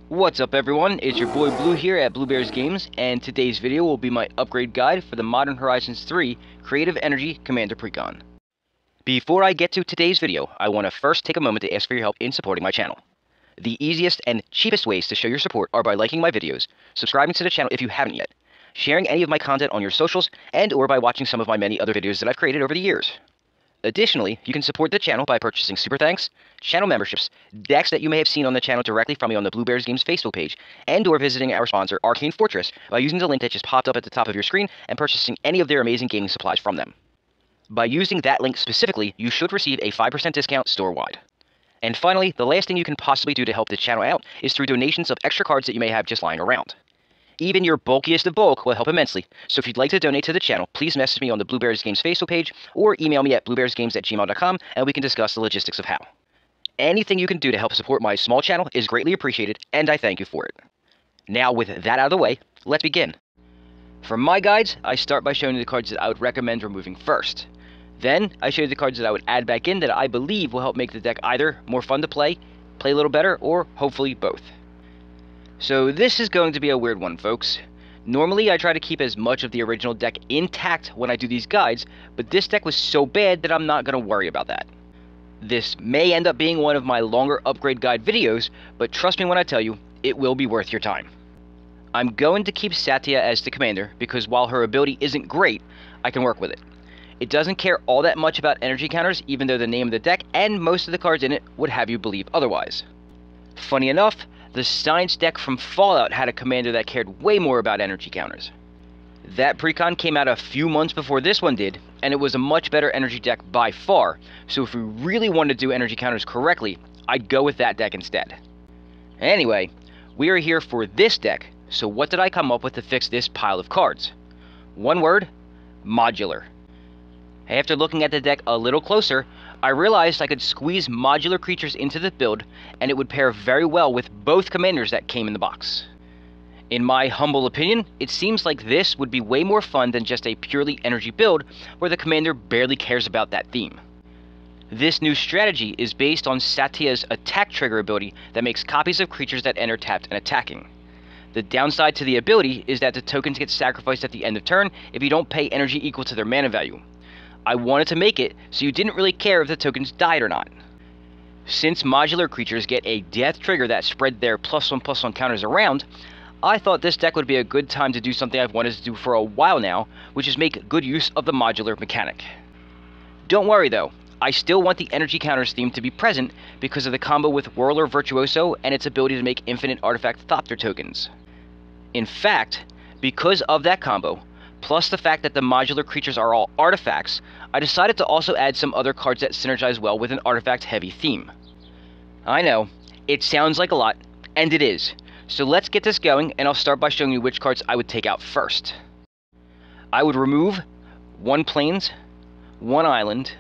What's up everyone, it's your boy Blue here at Blue Bears Games, and today's video will be my upgrade guide for the Modern Horizons 3 Creative Energy Commander Precon. Before I get to today's video, I want to first take a moment to ask for your help in supporting my channel. The easiest and cheapest ways to show your support are by liking my videos, subscribing to the channel if you haven't yet, sharing any of my content on your socials, and or by watching some of my many other videos that I've created over the years. Additionally, you can support the channel by purchasing Super Thanks, channel memberships, decks that you may have seen on the channel directly from me on the Blue Bears Games Facebook page, and or visiting our sponsor, Arcane Fortress, by using the link that just popped up at the top of your screen and purchasing any of their amazing gaming supplies from them. By using that link specifically, you should receive a 5% discount store-wide. And finally, the last thing you can possibly do to help the channel out is through donations of extra cards that you may have just lying around. Even your bulkiest of bulk will help immensely, so if you'd like to donate to the channel, please message me on the Blue Bears Games Facebook page, or email me at bluebearsgames@gmail.com, and we can discuss the logistics of how. Anything you can do to help support my small channel is greatly appreciated, and I thank you for it. Now, with that out of the way, let's begin. For my guides, I start by showing you the cards that I would recommend removing first. Then, I show you the cards that I would add back in that I believe will help make the deck either more fun to play a little better, or hopefully both. So this is going to be a weird one, folks. Normally I try to keep as much of the original deck intact when I do these guides, but this deck was so bad that I'm not going to worry about that. This may end up being one of my longer upgrade guide videos, but trust me when I tell you, it will be worth your time. I'm going to keep Satya as the commander, because while her ability isn't great, I can work with it. It doesn't care all that much about energy counters, even though the name of the deck and most of the cards in it would have you believe otherwise. Funny enough, the Science deck from Fallout had a commander that cared way more about energy counters. That precon came out a few months before this one did, and it was a much better energy deck by far, so if we really wanted to do energy counters correctly, I'd go with that deck instead. Anyway, we are here for this deck, so what did I come up with to fix this pile of cards? One word: modular. After looking at the deck a little closer, I realized I could squeeze modular creatures into the build, and it would pair very well with both commanders that came in the box. In my humble opinion, it seems like this would be way more fun than just a purely energy build, where the commander barely cares about that theme. This new strategy is based on Satya's attack trigger ability that makes copies of creatures that enter tapped and attacking. The downside to the ability is that the tokens get sacrificed at the end of turn if you don't pay energy equal to their mana value. I wanted to make it so you didn't really care if the tokens died or not. Since modular creatures get a death trigger that spread their +1/+1 counters around, I thought this deck would be a good time to do something I've wanted to do for a while now, which is make good use of the modular mechanic. Don't worry though, I still want the energy counters theme to be present because of the combo with Whirler Virtuoso and its ability to make infinite artifact Thopter tokens. In fact, because of that combo, plus the fact that the modular creatures are all artifacts, I decided to also add some other cards that synergize well with an artifact-heavy theme. I know, it sounds like a lot, and it is, so let's get this going, and I'll start by showing you which cards I would take out first. I would remove 1 Plains, 1 Island,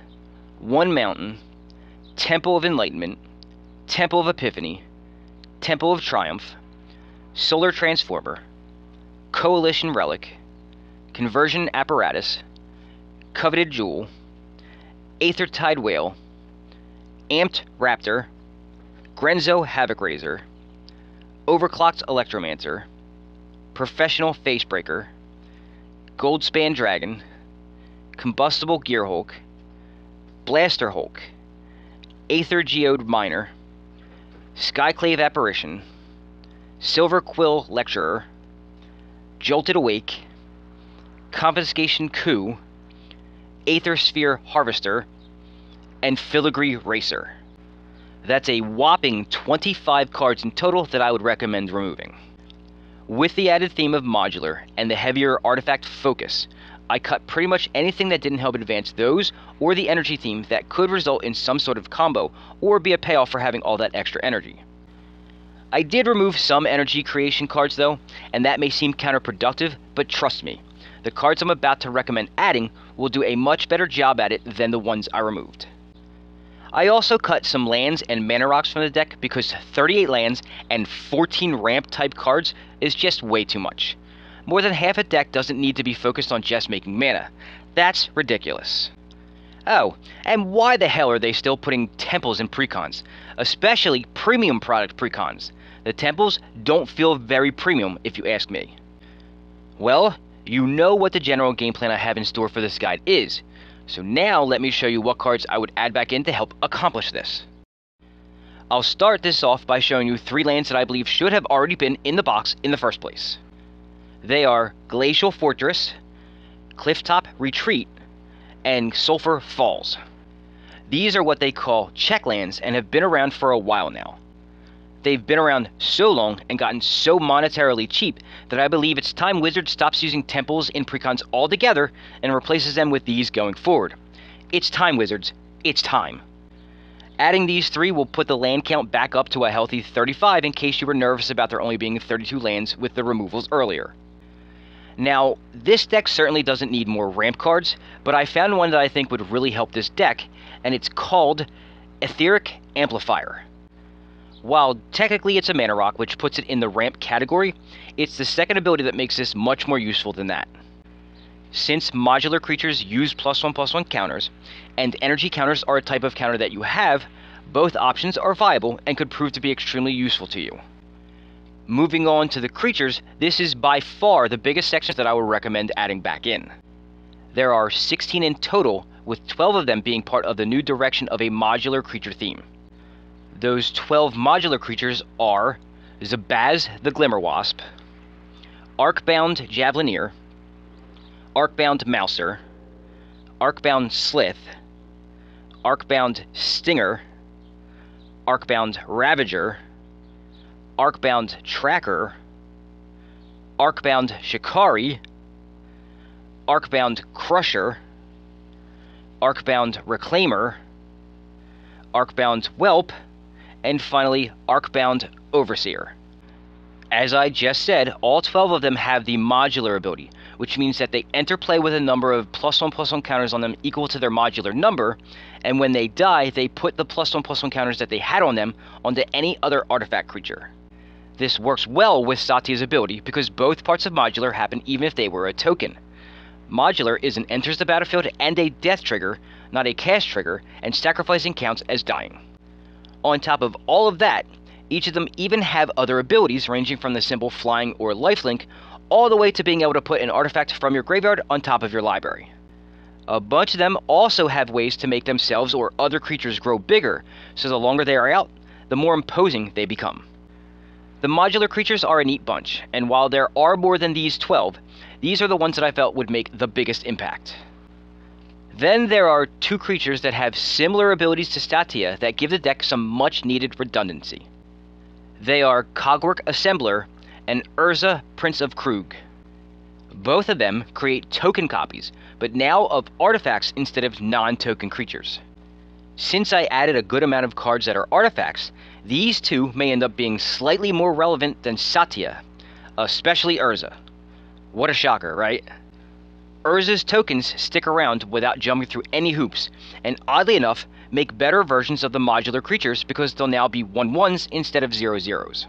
1 Mountain, Temple of Enlightenment, Temple of Epiphany, Temple of Triumph, Solar Transformer, Coalition Relic, Conversion Apparatus, Coveted Jewel, Aethertide Whale, Amped Raptor, Grenzo Havoc Raiser, Overclocked Electromancer, Professional Facebreaker, Goldspan Dragon, Combustible Gearhulk, Blaster Hulk, Aether Geode Miner, Skyclave Apparition, Silver Quill Lecturer, Jolted Awake, Confiscation Coup, Aether Sphere Harvester, and Filigree Racer. That's a whopping 25 cards in total that I would recommend removing. With the added theme of modular and the heavier artifact focus, I cut pretty much anything that didn't help advance those or the energy theme that could result in some sort of combo or be a payoff for having all that extra energy. I did remove some energy creation cards though, and that may seem counterproductive, but trust me, the cards I'm about to recommend adding will do a much better job at it than the ones I removed. I also cut some lands and mana rocks from the deck because 38 lands and 14 ramp type cards is just way too much. More than half a deck doesn't need to be focused on just making mana. That's ridiculous. Oh, and why the hell are they still putting temples in precons? Especially premium product precons. The temples don't feel very premium, if you ask me. Well, you know what the general game plan I have in store for this guide is, so now let me show you what cards I would add back in to help accomplish this. I'll start this off by showing you 3 lands that I believe should have already been in the box in the first place. They are Glacial Fortress, Clifftop Retreat, and Sulphur Falls. These are what they call check lands and have been around for a while now. They've been around so long and gotten so monetarily cheap that I believe it's time Wizards stops using temples in precons altogether and replaces them with these going forward. It's time, Wizards. It's time. Adding these 3 will put the land count back up to a healthy 35 in case you were nervous about there only being 32 lands with the removals earlier. Now, this deck certainly doesn't need more ramp cards, but I found one that I think would really help this deck, and it's called Etheric Amplifier. While technically it's a mana rock, which puts it in the ramp category, it's the second ability that makes this much more useful than that. Since modular creatures use +1/+1 counters, and energy counters are a type of counter that you have, both options are viable and could prove to be extremely useful to you. Moving on to the creatures, this is by far the biggest section that I would recommend adding back in. There are 16 in total, with 12 of them being part of the new direction of a modular creature theme. Those 12 modular creatures are Zabaz the Glimmerwasp, Arcbound Javelineer, Arcbound Mouser, Arcbound Slith, Arcbound Stinger, Arcbound Ravager, Arcbound Tracker, Arcbound Shikari, Arcbound Crusher, Arcbound Reclaimer, Arcbound Whelp, and finally Arcbound Overseer. As I just said, all 12 of them have the modular ability, which means that they enter play with a number of +1/+1 counters on them equal to their modular number, and when they die, they put the +1/+1 counters that they had on them onto any other artifact creature. This works well with Satia's ability because both parts of modular happen even if they were a token. Modular is an enters the battlefield and a death trigger, not a cast trigger, and sacrificing counts as dying. On top of all of that, each of them even have other abilities ranging from the simple flying or lifelink, all the way to being able to put an artifact from your graveyard on top of your library. A bunch of them also have ways to make themselves or other creatures grow bigger, so the longer they are out, the more imposing they become. The modular creatures are a neat bunch, and while there are more than these 12, these are the ones that I felt would make the biggest impact. Then there are 2 creatures that have similar abilities to Satia that give the deck some much needed redundancy. They are Cogwork Assembler and Urza, Prince of Krug. Both of them create token copies, but now of artifacts instead of non-token creatures. Since I added a good amount of cards that are artifacts, these 2 may end up being slightly more relevant than Satia, especially Urza. What a shocker, right? Urza's tokens stick around without jumping through any hoops, and oddly enough, make better versions of the modular creatures because they'll now be 1/1s instead of 0/0s.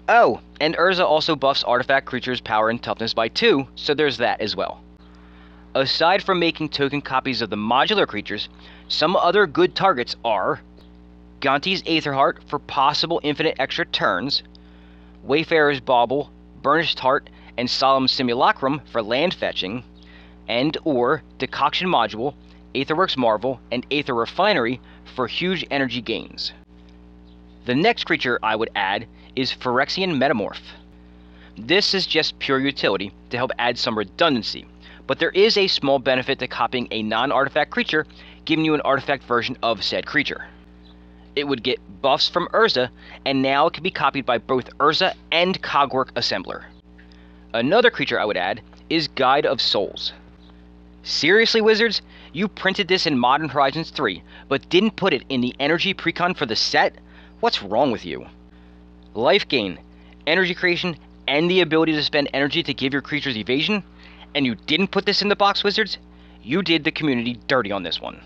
Oh, and Urza also buffs artifact creatures' power and toughness by 2, so there's that as well. Aside from making token copies of the modular creatures, some other good targets are Gonti's Aetherheart for possible infinite extra turns, Wayfarer's Bauble, Burnished Heart, and Solemn Simulacrum for land fetching, and or Decoction Module, Aetherworks Marvel, and Aether Refinery for huge energy gains. The next creature I would add is Phyrexian Metamorph. This is just pure utility to help add some redundancy, but there is a small benefit to copying a non-artifact creature, giving you an artifact version of said creature. It would get buffs from Urza, and now it can be copied by both Urza and Cogwork Assembler. Another creature I would add is Guide of Souls. Seriously, Wizards? You printed this in Modern Horizons 3, but didn't put it in the energy precon for the set? What's wrong with you? Life gain, energy creation, and the ability to spend energy to give your creatures evasion, and you didn't put this in the box, Wizards? You did the community dirty on this one.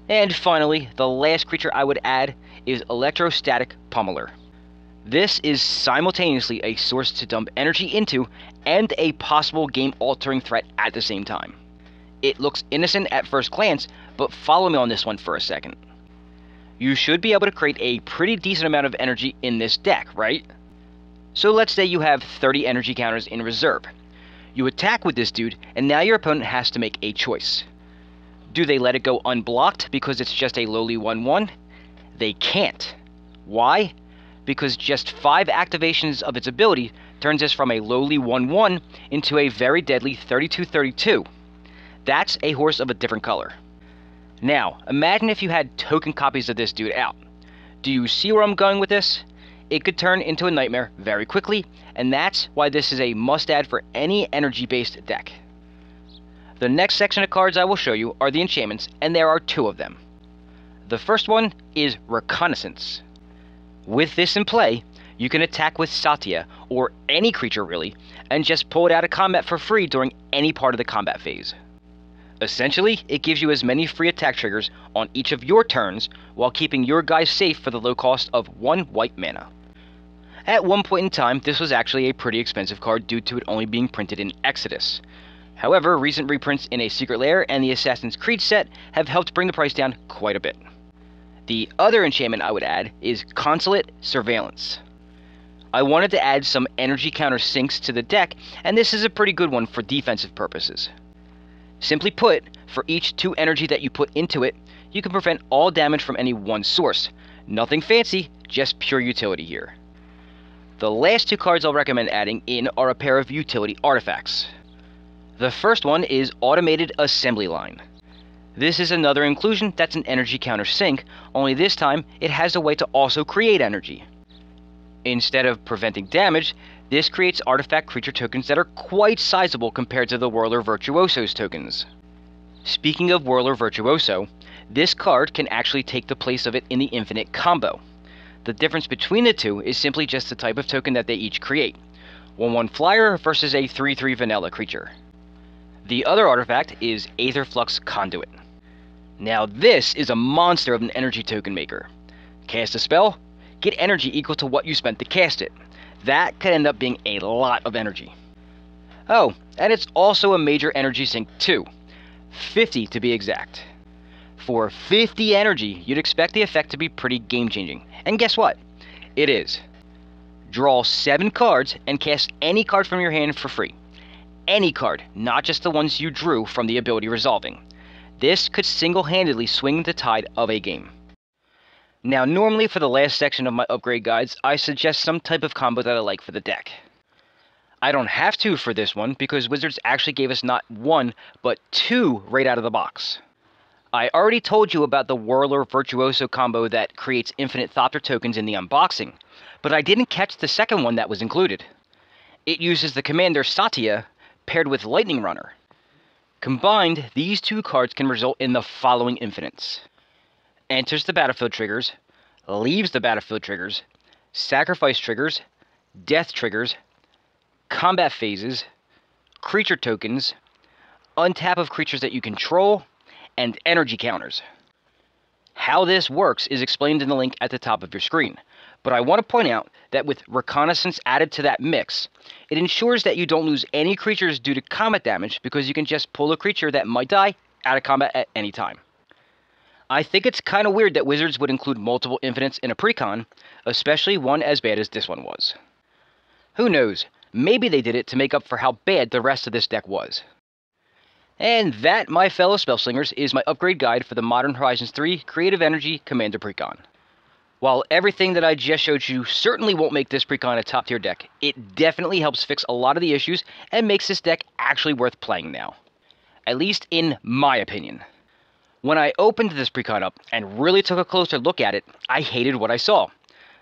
And finally, the last creature I would add is Electrostatic Pummeler. This is simultaneously a source to dump energy into and a possible game-altering threat at the same time. It looks innocent at first glance, but follow me on this one for a second. You should be able to create a pretty decent amount of energy in this deck, right? So let's say you have 30 energy counters in reserve. You attack with this dude, and now your opponent has to make a choice. Do they let it go unblocked because it's just a lowly 1/1? They can't. Why? Because just 5 activations of its ability turns this from a lowly 1/1 into a very deadly 32/32. That's a horse of a different color. Now, imagine if you had token copies of this dude out. Do you see where I'm going with this? It could turn into a nightmare very quickly, and that's why this is a must-add for any energy-based deck. The next section of cards I will show you are the enchantments, and there are 2 of them. The first one is Reconnaissance. With this in play, you can attack with Satya, or any creature really, and just pull it out of combat for free during any part of the combat phase. Essentially, it gives you as many free attack triggers on each of your turns while keeping your guys safe for the low cost of 1 white mana. At one point in time, this was actually a pretty expensive card due to it only being printed in Exodus. However, recent reprints in A Secret Lair and the Assassin's Creed set have helped bring the price down quite a bit. The other enchantment I would add is Consulate Surveillance. I wanted to add some energy counter sinks to the deck, and this is a pretty good one for defensive purposes. Simply put, for each 2 energy that you put into it, you can prevent all damage from any one source. Nothing fancy, just pure utility here. The last 2 cards I'll recommend adding in are a pair of utility artifacts. The first one is Automated Assembly Line. This is another inclusion that's an energy counter sink, only this time it has a way to also create energy. Instead of preventing damage, this creates artifact creature tokens that are quite sizable compared to the Whirler Virtuoso's tokens. Speaking of Whirler Virtuoso, this card can actually take the place of it in the Infinite combo. The difference between the two is simply just the type of token that they each create. 1/1 flyer versus a 3/3 vanilla creature. The other artifact is Aetherflux Conduit. Now this is a monster of an energy token maker. Cast a spell, get energy equal to what you spent to cast it. That could end up being a lot of energy. Oh, and it's also a major energy sink too. 50 to be exact. For 50 energy, you'd expect the effect to be pretty game-changing. And guess what? It is. Draw 7 cards and cast any card from your hand for free. Any card, not just the ones you drew from the ability resolving. This could single-handedly swing the tide of a game. Now, normally for the last section of my upgrade guides, I suggest some type of combo that I like for the deck. I don't have to for this one because Wizards actually gave us not 1, but 2 right out of the box. I already told you about the Whirler Virtuoso combo that creates infinite Thopter tokens in the unboxing, but I didn't catch the second one that was included. It uses the commander Satya paired with Lightning Runner. Combined, these 2 cards can result in the following infinites. Enters the battlefield triggers, leaves the battlefield triggers, sacrifice triggers, death triggers, combat phases, creature tokens, untap of creatures that you control, and energy counters. How this works is explained in the link at the top of your screen, but I want to point out that with Reconnaissance added to that mix, it ensures that you don't lose any creatures due to combat damage because you can just pull a creature that might die out of combat at any time. I think it's kind of weird that Wizards would include multiple infinites in a precon, especially one as bad as this one was. Who knows, maybe they did it to make up for how bad the rest of this deck was. And that, my fellow Spellslingers, is my upgrade guide for the Modern Horizons 3 Creative Energy Commander Precon. While everything that I just showed you certainly won't make this precon a top tier deck, it definitely helps fix a lot of the issues and makes this deck actually worth playing now. At least in my opinion. When I opened this precon up and really took a closer look at it, I hated what I saw.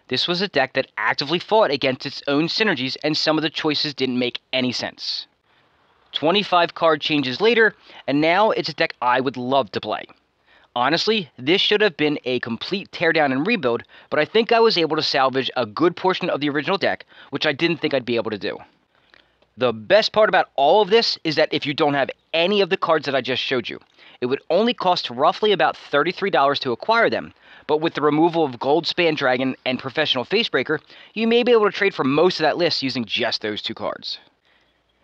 This was a deck that actively fought against its own synergies and some of the choices didn't make any sense. 25 card changes later, and now it's a deck I would love to play. Honestly, this should have been a complete teardown and rebuild, but I think I was able to salvage a good portion of the original deck, which I didn't think I'd be able to do. The best part about all of this is that if you don't have any of the cards that I just showed you, it would only cost roughly about $33 to acquire them, but with the removal of Goldspan Dragon and Professional Facebreaker, you may be able to trade for most of that list using just those 2 cards.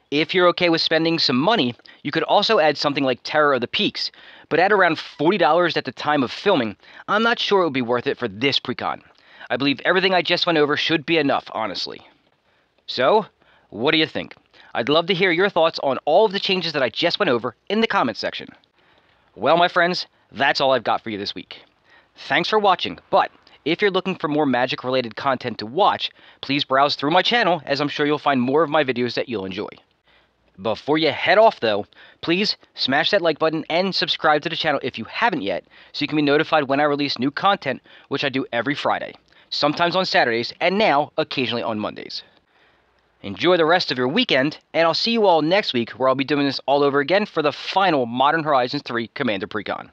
If you're okay with spending some money, you could also add something like Terror of the Peaks, but at around $40 at the time of filming, I'm not sure it would be worth it for this precon. I believe everything I just went over should be enough, honestly. So, what do you think? I'd love to hear your thoughts on all of the changes that I just went over in the comments section. Well, my friends, that's all I've got for you this week. Thanks for watching, but if you're looking for more magic-related content to watch, please browse through my channel, as I'm sure you'll find more of my videos that you'll enjoy. Before you head off, though, please smash that like button and subscribe to the channel if you haven't yet, so you can be notified when I release new content, which I do every Friday, sometimes on Saturdays, and now occasionally on Mondays. Enjoy the rest of your weekend, and I'll see you all next week, where I'll be doing this all over again for the final Modern Horizons 3 Commander Precon.